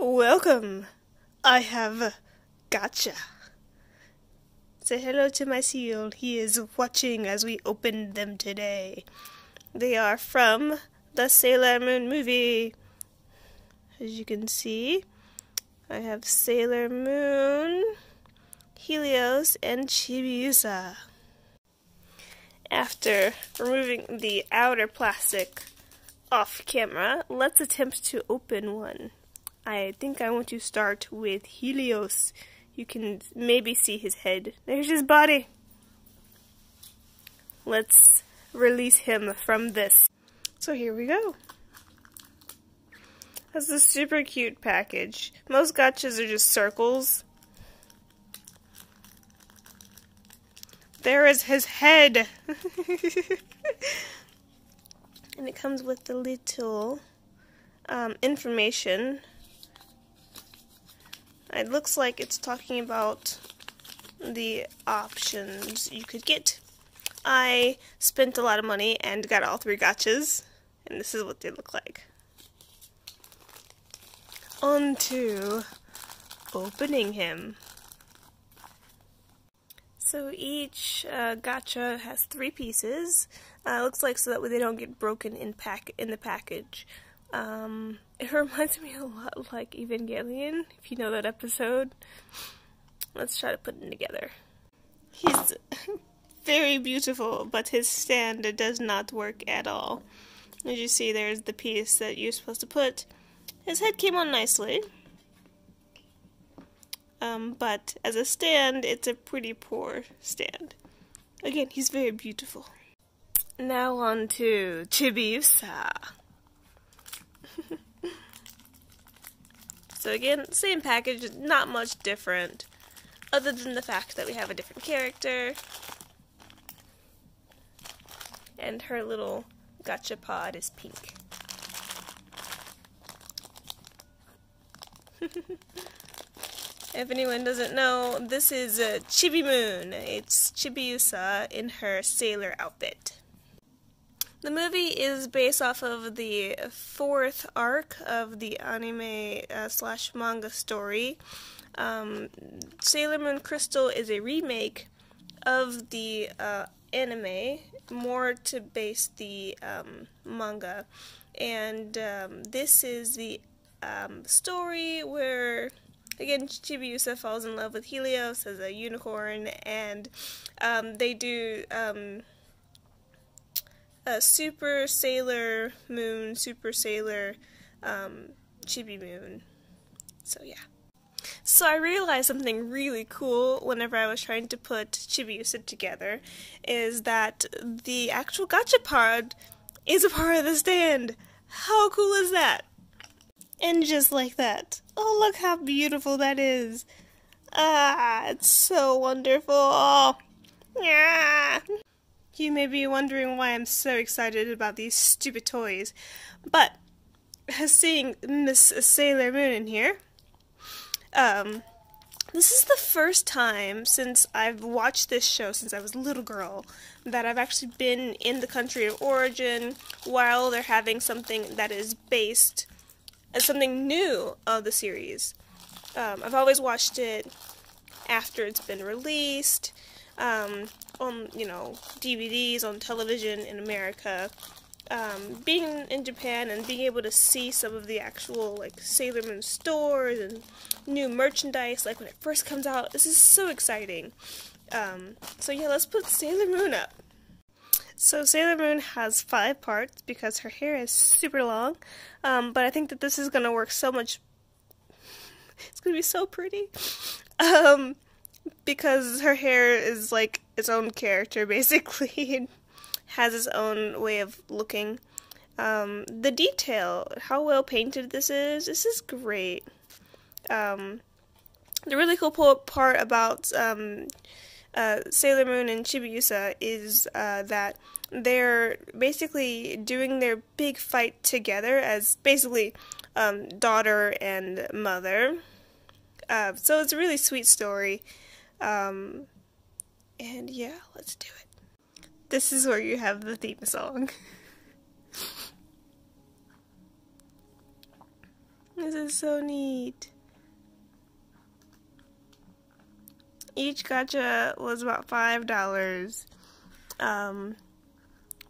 Welcome! I have Gatcha. Say hello to my seal. He is watching as we open them today. They are from the Sailor Moon movie. As you can see, I have Sailor Moon, Helios, and Chibiusa. After removing the outer plastic off camera, let's attempt to open one. I think I want to start with Helios. You can maybe see his head. There's his body. Let's release him from this. So here we go. That's a super cute package. Most gachas are just circles. There is his head. And it comes with the little information. It looks like it's talking about the options you could get. I spent a lot of money and got all 3 gachas, and this is what they look like. On to opening him. So each gacha has 3 pieces. Looks like so that way they don't get broken in the package. It reminds me a lot like Evangelion, if you know that episode. Let's try to put them together. He's very beautiful, but his stand does not work at all. As you see, there's the piece that you're supposed to put. His head came on nicely. But as a stand, it's a pretty poor stand. Again, he's very beautiful. Now on to Chibiusa. So again, same package, not much different, other than the fact that we have a different character. And her little gacha pod is pink. If anyone doesn't know, this is Chibi Moon. It's Chibiusa in her sailor outfit. The movie is based off of the 4th arc of the anime / manga story. Sailor Moon Crystal is a remake of the anime, more to base the manga. And this is the story where, again, Chibiusa falls in love with Helios as a unicorn, and they do Super Sailor Moon, Super Sailor Chibi Moon. So yeah. So I realized something really cool whenever I was trying to put Chibiusa together, is that the actual gacha pod is a part of the stand. How cool is that? And just like that. Oh, look how beautiful that is. Ah, it's so wonderful. Yeah. You may be wondering why I'm so excited about these stupid toys, but seeing Miss Sailor Moon in here, this is the first time since I've watched this show since I was a little girl that I've actually been in the country of origin while they're having something that is based as something new of the series. I've always watched it after it's been released, on, DVDs, on television in America. Being in Japan and being able to see some of the actual, Sailor Moon stores and new merchandise, when it first comes out, this is so exciting. So yeah, let's put Sailor Moon up. So Sailor Moon has 5 parts because her hair is super long, but I think that this is going to work so much, it's going to be so pretty, because her hair is like its own character, basically. It has its own way of looking. The detail, how well painted this is great. The really cool part about Sailor Moon and Chibiusa is that they're basically doing their big fight together as basically daughter and mother. So it's a really sweet story. And yeah, let's do it. This is where you have the theme song. This is so neat. Each gacha was about $5.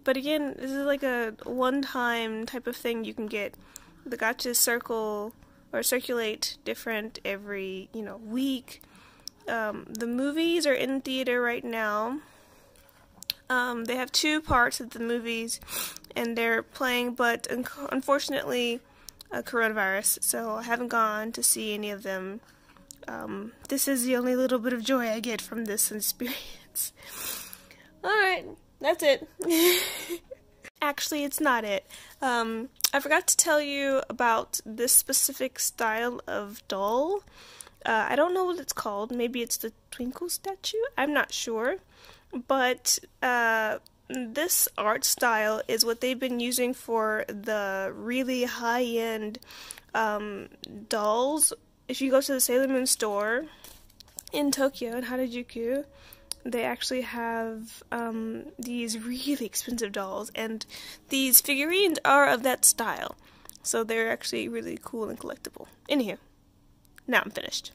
But again, this is like a one-time type of thing. You can get the gachas circulate different every, week. The movies are in theater right now. They have 2 parts of the movies, and they're playing, but unfortunately, coronavirus, so I haven't gone to see any of them. This is the only little bit of joy I get from this experience. Alright, that's it. Actually, it's not it. I forgot to tell you about this specific style of doll. I don't know what it's called. Maybe it's the Twinkle statue? I'm not sure. But this art style is what they've been using for the really high-end dolls. If you go to the Sailor Moon store in Tokyo, in Harajuku, they actually have these really expensive dolls, and these figurines are of that style. So they're actually really cool and collectible. Anywho, now I'm finished.